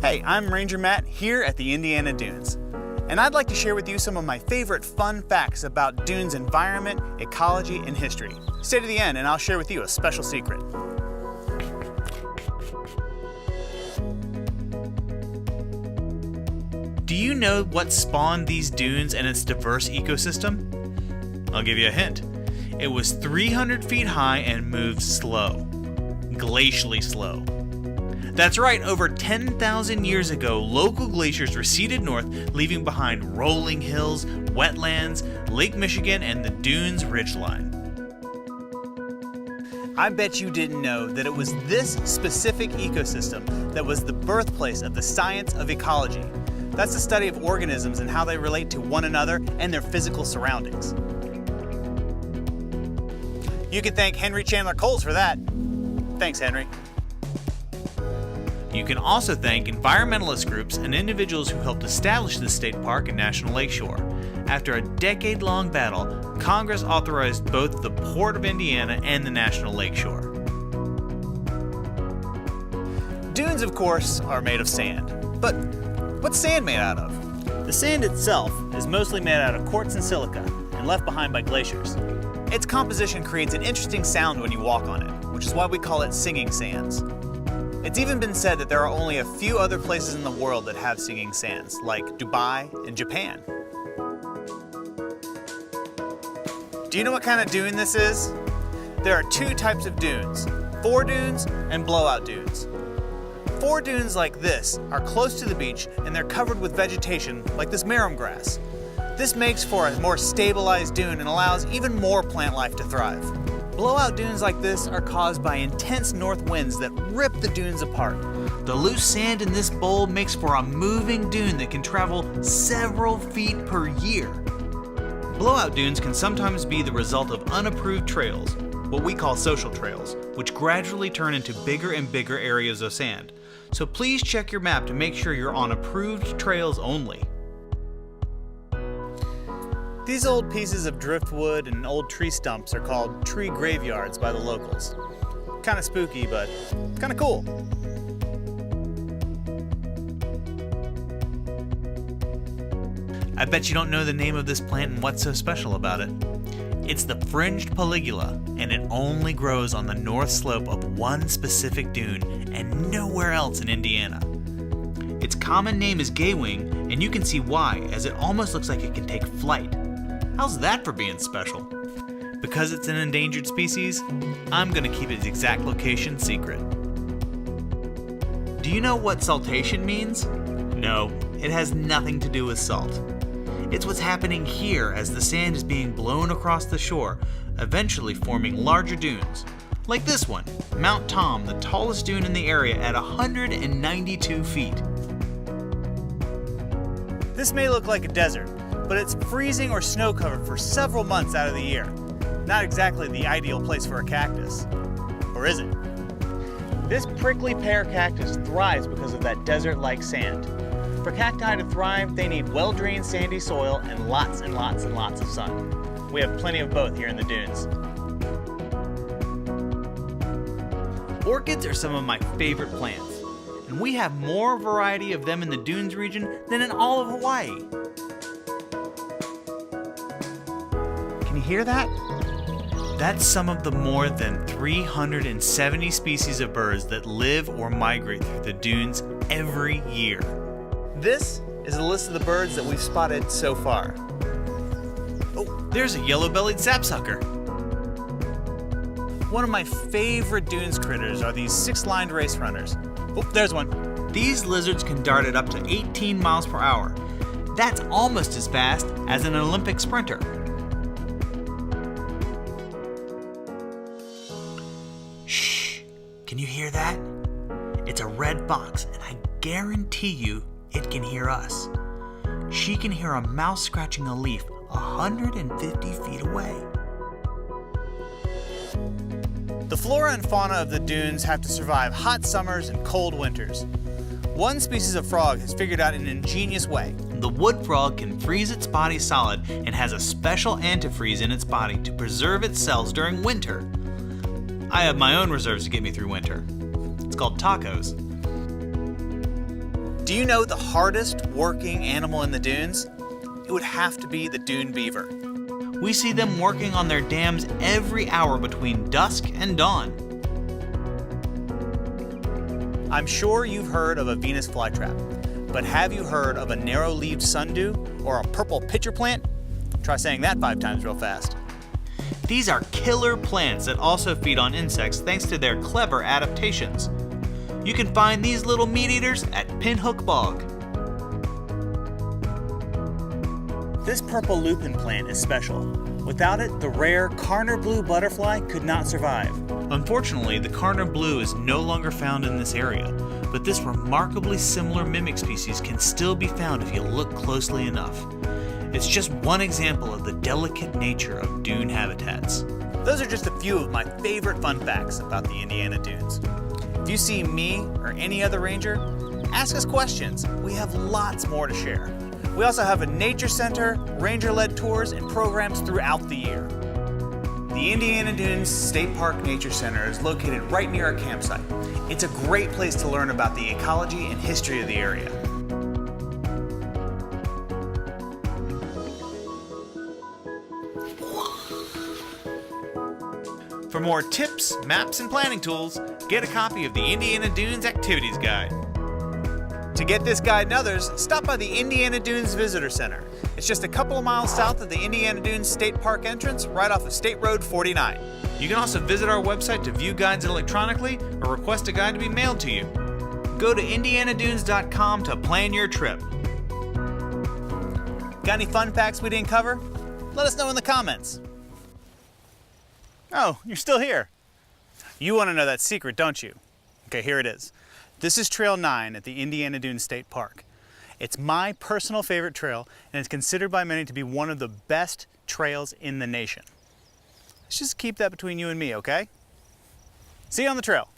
Hey, I'm Ranger Matt here at the Indiana Dunes, and I'd like to share with you some of my favorite fun facts about dunes environment, ecology, and history. Stay to the end and I'll share with you a special secret. Do you know what spawned these dunes and its diverse ecosystem? I'll give you a hint. It was 300 feet high and moved slow. Glacially slow. That's right, over 10,000 years ago, local glaciers receded north, leaving behind rolling hills, wetlands, Lake Michigan, and the dunes ridgeline. I bet you didn't know that it was this specific ecosystem that was the birthplace of the science of ecology. That's the study of organisms and how they relate to one another and their physical surroundings. You can thank Henry Chandler Coles for that. Thanks, Henry. You can also thank environmentalist groups and individuals who helped establish this state park and national lakeshore. After a decade-long battle, Congress authorized both the Port of Indiana and the National Lakeshore. Dunes, of course, are made of sand. But what's sand made out of? The sand itself is mostly made out of quartz and silica and left behind by glaciers. Its composition creates an interesting sound when you walk on it, which is why we call it singing sands. It's even been said that there are only a few other places in the world that have singing sands, like Dubai and Japan. Do you know what kind of dune this is? There are two types of dunes, foredunes and blowout dunes. Foredunes like this are close to the beach and they're covered with vegetation like this marram grass. This makes for a more stabilized dune and allows even more plant life to thrive. Blowout dunes like this are caused by intense north winds that rip the dunes apart. The loose sand in this bowl makes for a moving dune that can travel several feet per year. Blowout dunes can sometimes be the result of unapproved trails, what we call social trails, which gradually turn into bigger and bigger areas of sand. So please check your map to make sure you're on approved trails only. These old pieces of driftwood and old tree stumps are called tree graveyards by the locals. Kind of spooky, but kind of cool. I bet you don't know the name of this plant and what's so special about it. It's the fringed polygula, and it only grows on the north slope of one specific dune and nowhere else in Indiana. Its common name is gaywing, and you can see why, as it almost looks like it can take flight. How's that for being special? Because it's an endangered species, I'm going to keep its exact location secret. Do you know what saltation means? No, it has nothing to do with salt. It's what's happening here as the sand is being blown across the shore, eventually forming larger dunes. Like this one, Mount Tom, the tallest dune in the area at 192 feet. This may look like a desert, but it's freezing or snow covered for several months out of the year. Not exactly the ideal place for a cactus. Or is it? This prickly pear cactus thrives because of that desert-like sand. For cacti to thrive, they need well-drained sandy soil and lots and lots and lots of sun. We have plenty of both here in the dunes. Orchids are some of my favorite plants, and we have more variety of them in the dunes region than in all of Hawaii. Can you hear that? That's some of the more than 370 species of birds that live or migrate through the dunes every year. This is a list of the birds that we've spotted so far. Oh, there's a yellow-bellied sapsucker. One of my favorite dunes critters are these six-lined race runners. Oh, there's one. These lizards can dart at up to 18 miles per hour. That's almost as fast as an Olympic sprinter. Shh, can you hear that? It's a red fox, and I guarantee you it can hear us. She can hear a mouse scratching a leaf 150 feet away. The flora and fauna of the dunes have to survive hot summers and cold winters. One species of frog has figured out an ingenious way. The wood frog can freeze its body solid and has a special antifreeze in its body to preserve its cells during winter. I have my own reserves to get me through winter. It's called tacos. Do you know the hardest working animal in the dunes? It would have to be the dune beaver. We see them working on their dams every hour between dusk and dawn. I'm sure you've heard of a Venus flytrap, but have you heard of a narrow-leaved sundew or a purple pitcher plant? Try saying that 5 times real fast. These are killer plants that also feed on insects thanks to their clever adaptations. You can find these little meat eaters at Pinhook Bog. This purple lupin plant is special. Without it, the rare Carner blue butterfly could not survive. Unfortunately, the Carner blue is no longer found in this area, but this remarkably similar mimic species can still be found if you look closely enough. It's just one example of the delicate nature of dune habitats. Those are just a few of my favorite fun facts about the Indiana Dunes. If you see me or any other ranger, ask us questions. We have lots more to share. We also have a nature center, ranger-led tours, and programs throughout the year. The Indiana Dunes State Park Nature Center is located right near our campsite. It's a great place to learn about the ecology and history of the area. For more tips, maps, and planning tools, get a copy of the Indiana Dunes Activities Guide. To get this guide and others, stop by the Indiana Dunes Visitor Center. It's just a couple of miles south of the Indiana Dunes State Park entrance, right off of State Road 49. You can also visit our website to view guides electronically or request a guide to be mailed to you. Go to IndianaDunes.com to plan your trip. Got any fun facts we didn't cover? Let us know in the comments. Oh, you're still here. You want to know that secret, don't you? Okay, here it is. This is Trail 9 at the Indiana Dunes State Park. It's my personal favorite trail, and it's considered by many to be one of the best trails in the nation. Let's just keep that between you and me, okay? See you on the trail.